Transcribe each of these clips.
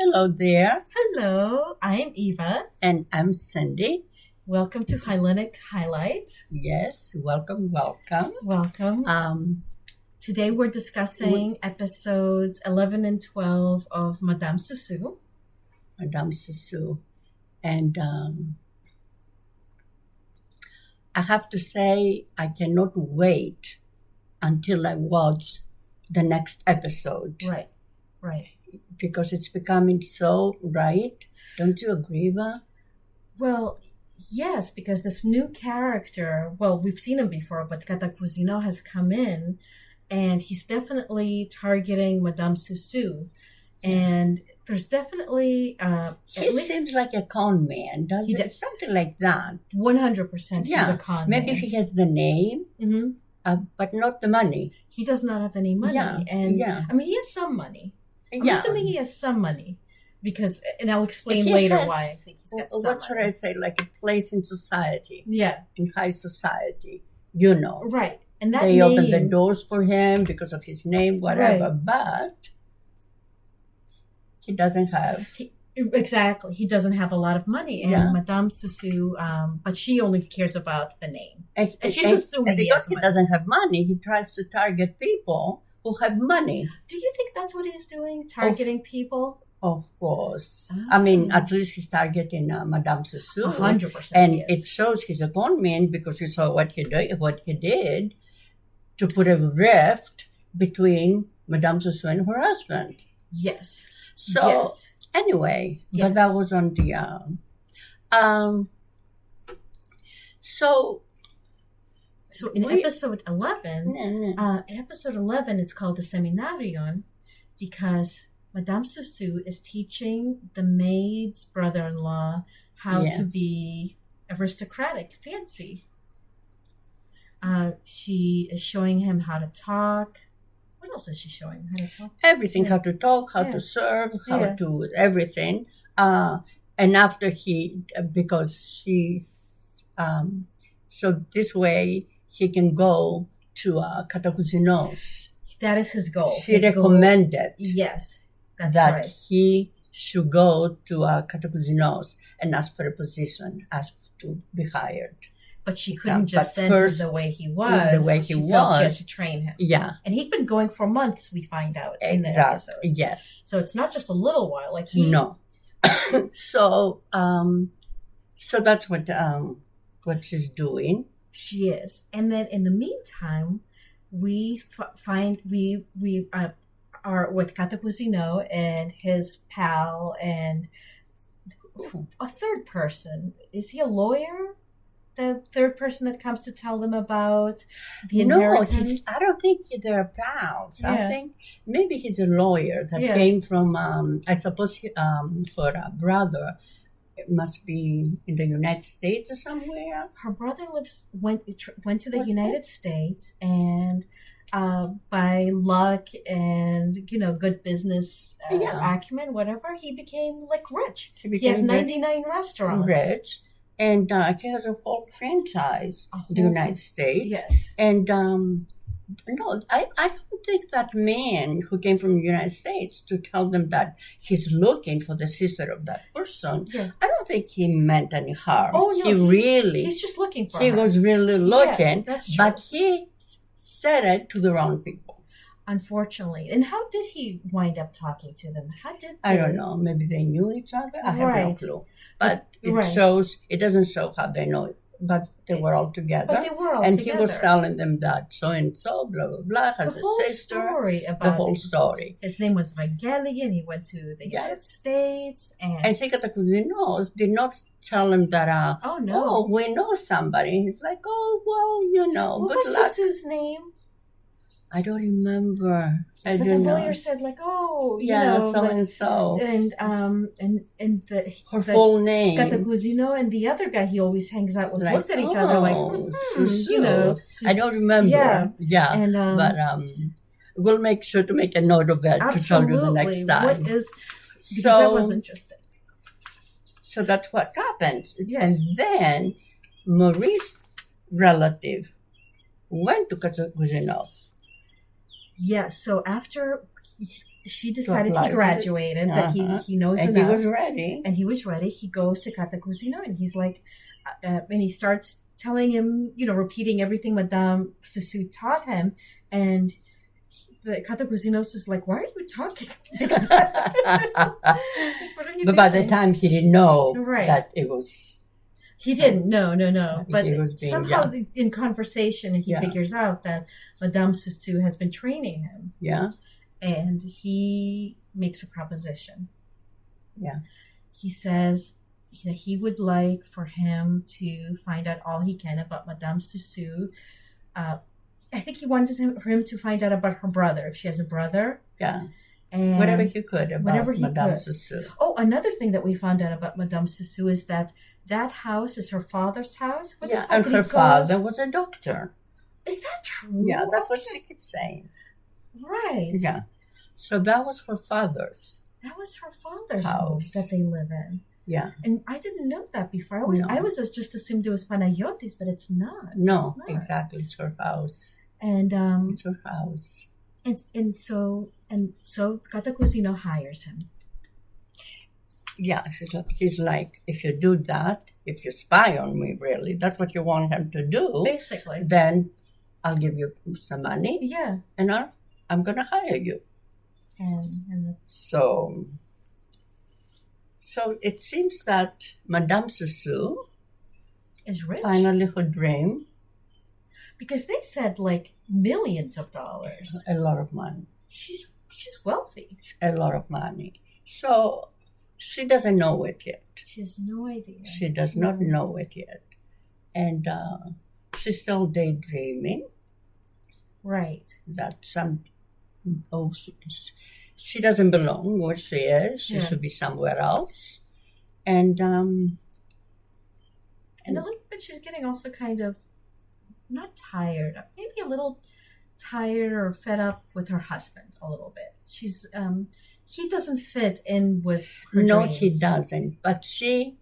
Hello there. Hello, I'm Eva. And I'm Cindy. Welcome to Hellenic Highlights. Yes, welcome. Welcome. Today we're discussing episodes 11 and 12 of Madame Sousou. Madame Sousou. And I have to say, I cannot wait until I watch the next episode. Right. Because it's becoming so right. Don't you agree, Eva? Well, yes, because this new character, we've seen him before, but Catacouzino has come in and he's definitely targeting Madame Sousou. And there's definitely... he seems like a con man, doesn't he? Something like that. 100% he's a con man. Maybe he has the name, but not the money. He does not have any money. I mean, he has some money. I'm assuming he has some money because, and I'll explain later why I think he's got some money. What should I say? Like a place in society. Yeah. In high society, you know. Right. And that they open the doors for him because of his name, whatever. Right. But he doesn't have... Exactly. He doesn't have a lot of money. And Madame Sousou, but she only cares about the name. And she's assuming because he doesn't have money, he tries to target people who have money. Do you think that's what he's doing? Targeting people? Of course. Oh. I mean, at least he's targeting Madame Sousou. 100%. And it shows he's a con man because you saw what he did to put a rift between Madame Sousou and her husband. Yes. So, anyway, but that was on the... So in episode 11, it's called the Seminarion because Madame Sousou is teaching the maid's brother-in-law how to be aristocratic, fancy. She is showing him how to talk. What else is she showing him how to talk? Everything, how to talk, how to serve, how to everything. And after because she's, so this way, he can go to Catacouzino's. That is his goal. She recommended that he should go to Catacouzino's and ask for a position, ask to be hired. But she couldn't just send him the way he was. The way he was. She had to train him. Yeah. And he'd been going for months, we find out in the episode. Yes. So it's not just a little while. No. So that's what she's doing. She is. And then in the meantime, we are with Catacouzino and his pal and a third person. Is he a lawyer? The third person that comes to tell them about the inheritance? I don't think they're pals. I think maybe he's a lawyer that came from, I suppose her brother must be in the United States or somewhere. Her brother went to the United States, and by luck and good business acumen, whatever, he became rich. He has 99 restaurants. Rich, and he has a whole franchise in the United States. Yes, and no, I don't think that man who came from the United States to tell them that he's looking for the sister of that person. Yeah. I don't think he meant any harm. Oh, no, he's just looking for her. He was really looking, yes, that's true. But he said it to the wrong people. Unfortunately. And how did he wind up talking to them? I don't know. Maybe they knew each other. I have no clue. But it doesn't show how they know it. But they were all together. But they were all together. And he was telling them that so-and-so, blah, blah, blah, has a sister. The whole story. His name was Vangeli, and he went to the United States. And Catacouzino's did not tell him that, we know somebody. He's like, good luck. What was Sousou's name? I don't remember. But the lawyer said so and so, and her full name. Catacouzino and the other guy he always hangs out with looked at each other Sousou. I don't remember. Yeah. And but we'll make sure to make a note of that to tell you the next time. Because that was interesting. So that's what happened. Yes. And then Maurice's relative went to Catacouzino's. Yes, so after she decided he graduated, that he knows and enough. He was ready. And he was ready. He goes to Cantacuzino and he's like, and he starts telling him, repeating everything Madame Sousou taught him. And the Cantacuzino is like, why are you talking? But by the time he didn't know that it was... He didn't, no. But somehow in conversation, he figures out that Madame Sousou has been training him. Yeah. And he makes a proposition. Yeah. He says that he would like for him to find out all he can about Madame Sousou. I think he wanted for him to find out about her brother, if she has a brother. Yeah. And whatever he could about Madame Sousou. Oh, another thing that we found out about Madame Sousou is that house is her father's house. And her father was a doctor. Is that true? Yeah, that's what she keeps saying. Right. Yeah. So that was her father's. That was her father's house that they live in. Yeah. And I didn't know that before. I was just assumed it was Panayotis, but it's not. No, it's not. Exactly. It's her house. And it's her house. And so Cantacuzino hires him. Yeah, he's like, if you do that, if you spy on me, really, that's what you want him to do. Basically. Then I'll give you some money. Yeah. And I'm going to hire you. And So it seems that Madame Sousou is rich. Finally her dream. Because they said like millions of dollars. A lot of money. She's wealthy. A lot of money. So she doesn't know it yet. She has no idea. She does not know it yet. And she's still daydreaming. Right. That she doesn't belong where she is. She should be somewhere else. And a little bit she's getting also kind of not tired, maybe a little tired or fed up with her husband a little bit. She's he doesn't fit in with her dreams. He doesn't. But she,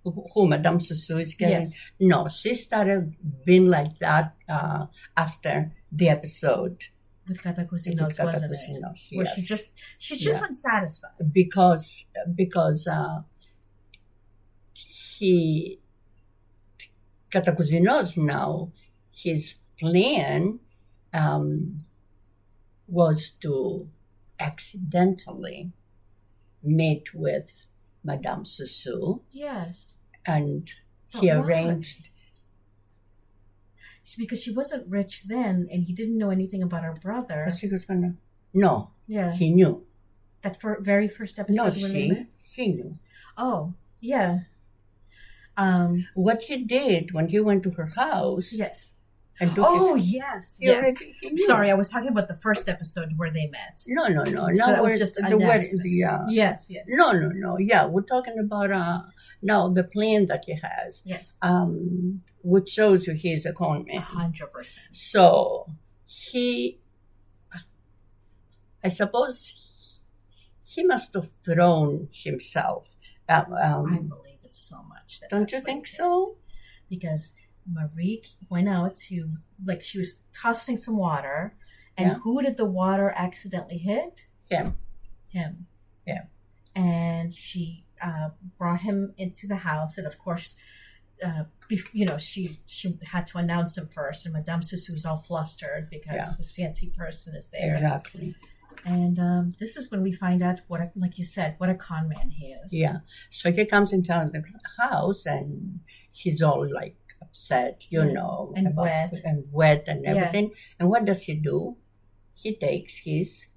who Madame Sousou is getting, no, she started being like that after the episode. With Cantacuzino's, wasn't it? Where she's just unsatisfied. Because Cantacuzino's now, his plan was to accidentally meet with Madame Sousou. Yes. And he arranged... Because she wasn't rich then, and he didn't know anything about her brother. But she was going to... No. Yeah. He knew. That very first episode he knew. Oh, yeah. What he did when he went to her house... Yes. And yes. Sorry, I was talking about the first episode where they met. No. So that was just the wedding. Yes. No. Yeah, we're talking about now the plan that he has. Yes. Which shows you he's a con man. 100%. So I suppose he must have thrown himself. I believe it so much. Don't you think so? Because Marique went out to, she was tossing some water, and who did the water accidentally hit? Him. Yeah. And she brought him into the house, and of course, she had to announce him first, and Madame Sousou was all flustered because this fancy person is there. Exactly. And this is when we find out like you said, what a con man he is. Yeah. So he comes into the house, and he's all upset, and wet and everything. And what does he do? He takes his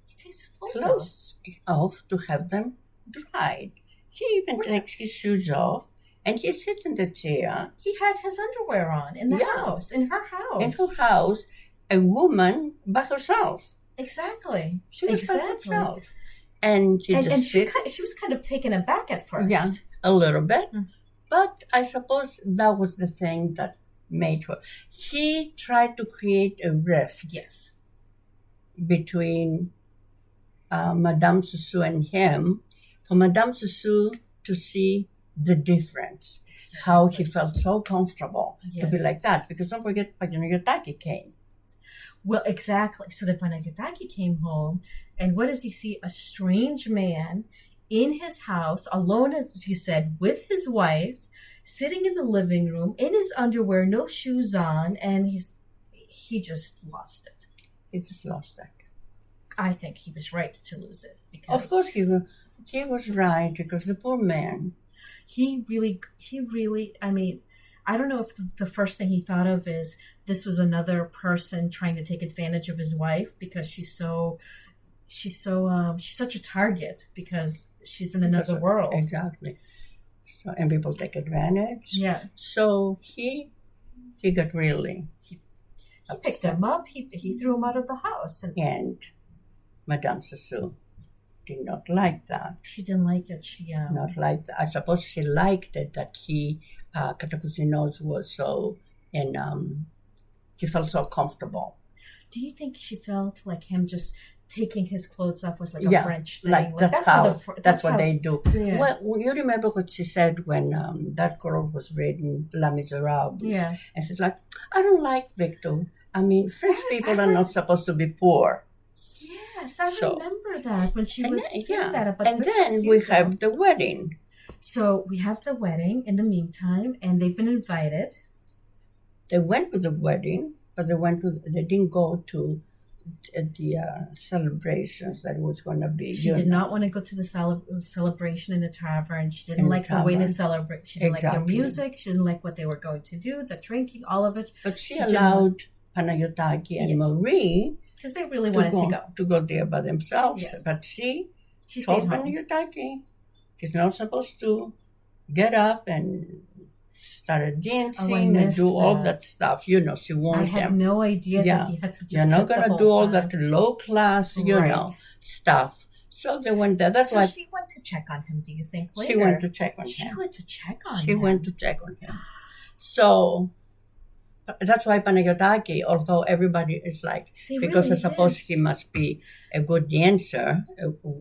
clothes off to have them dried. He even takes his shoes off, and he sits in the chair. He had his underwear on in the house, in her house. In her house, a woman by herself. Exactly. She was by herself. And she was kind of taken aback at first. Yeah, a little bit. Mm. But I suppose that was the thing that made her. He tried to create a rift. Yes. Between Madame Sousou and him, for Madame Sousou to see the difference. Exactly. How he felt so comfortable to be like that. Because don't forget, Panagiotakis came. Well, exactly. So the Panagiotakis came home, And what does he see? A strange man in his house, alone, as he said, with his wife, sitting in the living room, in his underwear, no shoes on, and he just lost it. He just lost it. I think he was right to lose it. Because Of course he was right, because the poor man. He really, I mean, I don't know if the first thing he thought of is this was another person trying to take advantage of his wife because she's such a target because she's in another world. Exactly. So, and people take advantage. Yeah. So he got really He picked him up. He threw him out of the house. And Madame Sousou did not like that. She didn't like it. Not like that. I suppose she liked it that he, Cantacuzino was so, and he felt so comfortable. Do you think she felt like him just taking his clothes off was like a French thing? Like that's what they do. Yeah. Well, you remember what she said when that girl was reading Les Miserables? Yeah. And she's like, I don't like Victor. I mean, French people are not supposed to be poor. Yes, I remember that when she was saying that about And then we have the wedding. So we have the wedding in the meantime, and they've been invited. They went to the wedding, but they didn't go to the celebrations that was going to be. She did not want to go to the celebration in the tavern. She didn't like the way they celebrate. She didn't like their music. She didn't like what they were going to do, the drinking, all of it. But she allowed Panayotaki and Marie, because they really wanted to go there by themselves. Yeah. But she told Panayotaki she's not supposed to get up and started dancing and do all that stuff. You know, she warned him. I had no idea that he had to just You're not going to do all that low class, you know, stuff. So they went there. That's why she went to check on him, do you think, later? She went to check on him. She went to check on him. She went to check on him. So that's why Panayotaki, although everybody is like, because I suppose he must be a good dancer.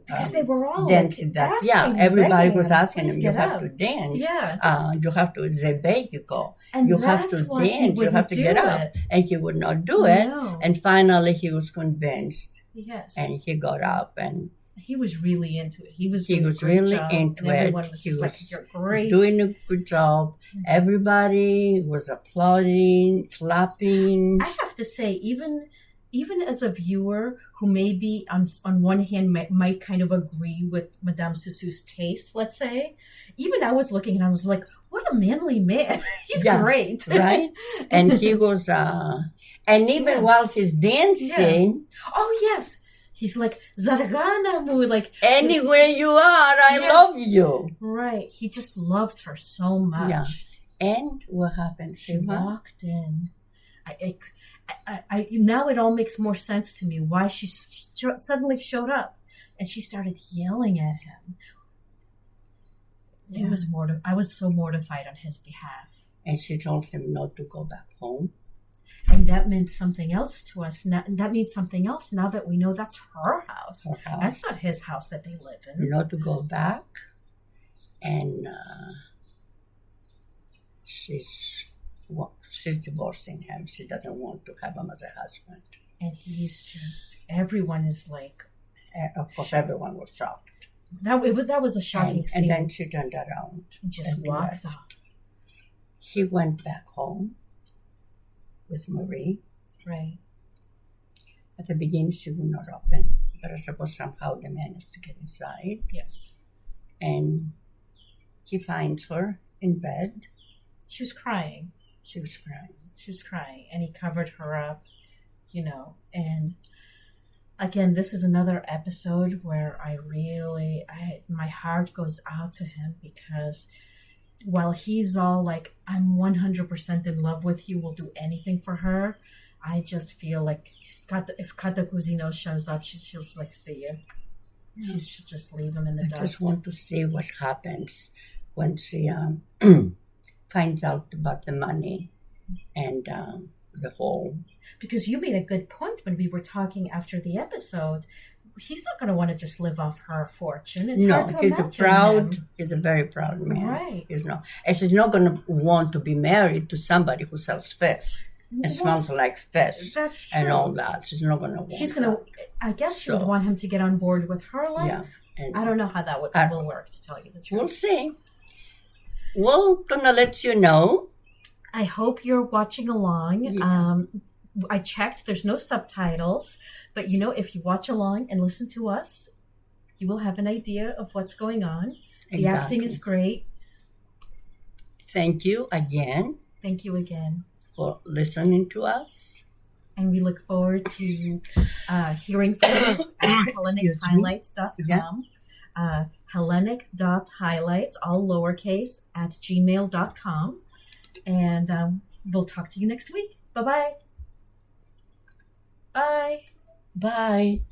Because they were all dancing that. Yeah, everybody was asking him, you have to dance. Yeah. You have to, they beg you go. And you have to dance. You have to get up. And he would not do it. And finally he was convinced. Yes. And he got up and he was really into it. He was really into it. Everyone was just like, you're great. Doing a good job. Mm-hmm. Everybody was applauding, clapping. I have to say, even as a viewer who maybe on one hand might kind of agree with Madame Sousou's taste, let's say, even I was looking and I was like, what a manly man. He's great. Right? And he was, and even while he's dancing. Oh, yes. He's like, Zarganamu, like... Anywhere you are, I love you. Right. He just loves her so much. Yeah. And what happened? She walked in. I now it all makes more sense to me why she suddenly showed up. And she started yelling at him. Yeah. I was so mortified on his behalf. And she told him not to go back home. And that meant something else to us. That means something else now that we know that's her house. That's not his house that they live in. Not to go back. And she's divorcing him. She doesn't want to have him as a husband. And he's just, everyone is like... Of course, everyone was shocked. That was a shocking scene. And then she turned around. And just walked out. He went back home with Marie. Right. At the beginning, she would not open, but I suppose somehow they managed to get inside. Yes. And he finds her in bed. She was crying. She was crying. And he covered her up, you know. And again, this is another episode where my heart goes out to him because while he's all like, I'm 100% in love with you, will do anything for her, I just feel like if Cantacuzino shows up, she'll like, see you. Yeah. She should just leave him in the dust. I just want to see what happens when she finds out about the money and the whole... Because you made a good point when we were talking after the episode. He's not going to want to just live off her fortune. It's hard to imagine him. He's a very proud man. Right. And she's not going to want to be married to somebody who sells fish. It smells like fish. That's true. And all that. She's not gonna. I guess she would want him to get on board with her life. Yeah. And I don't know how that will work, to tell you the truth. We'll see. We're gonna let you know. I hope you're watching along. Yeah. I checked. There's no subtitles, but if you watch along and listen to us, you will have an idea of what's going on. Exactly. The acting is great. Thank you again. Thank you again for listening to us. And we look forward to hearing from you at HellenicHighlights.com. Yeah. Hellenic.highlights, all lowercase, @gmail.com. And we'll talk to you next week. Bye-bye. Bye. Bye.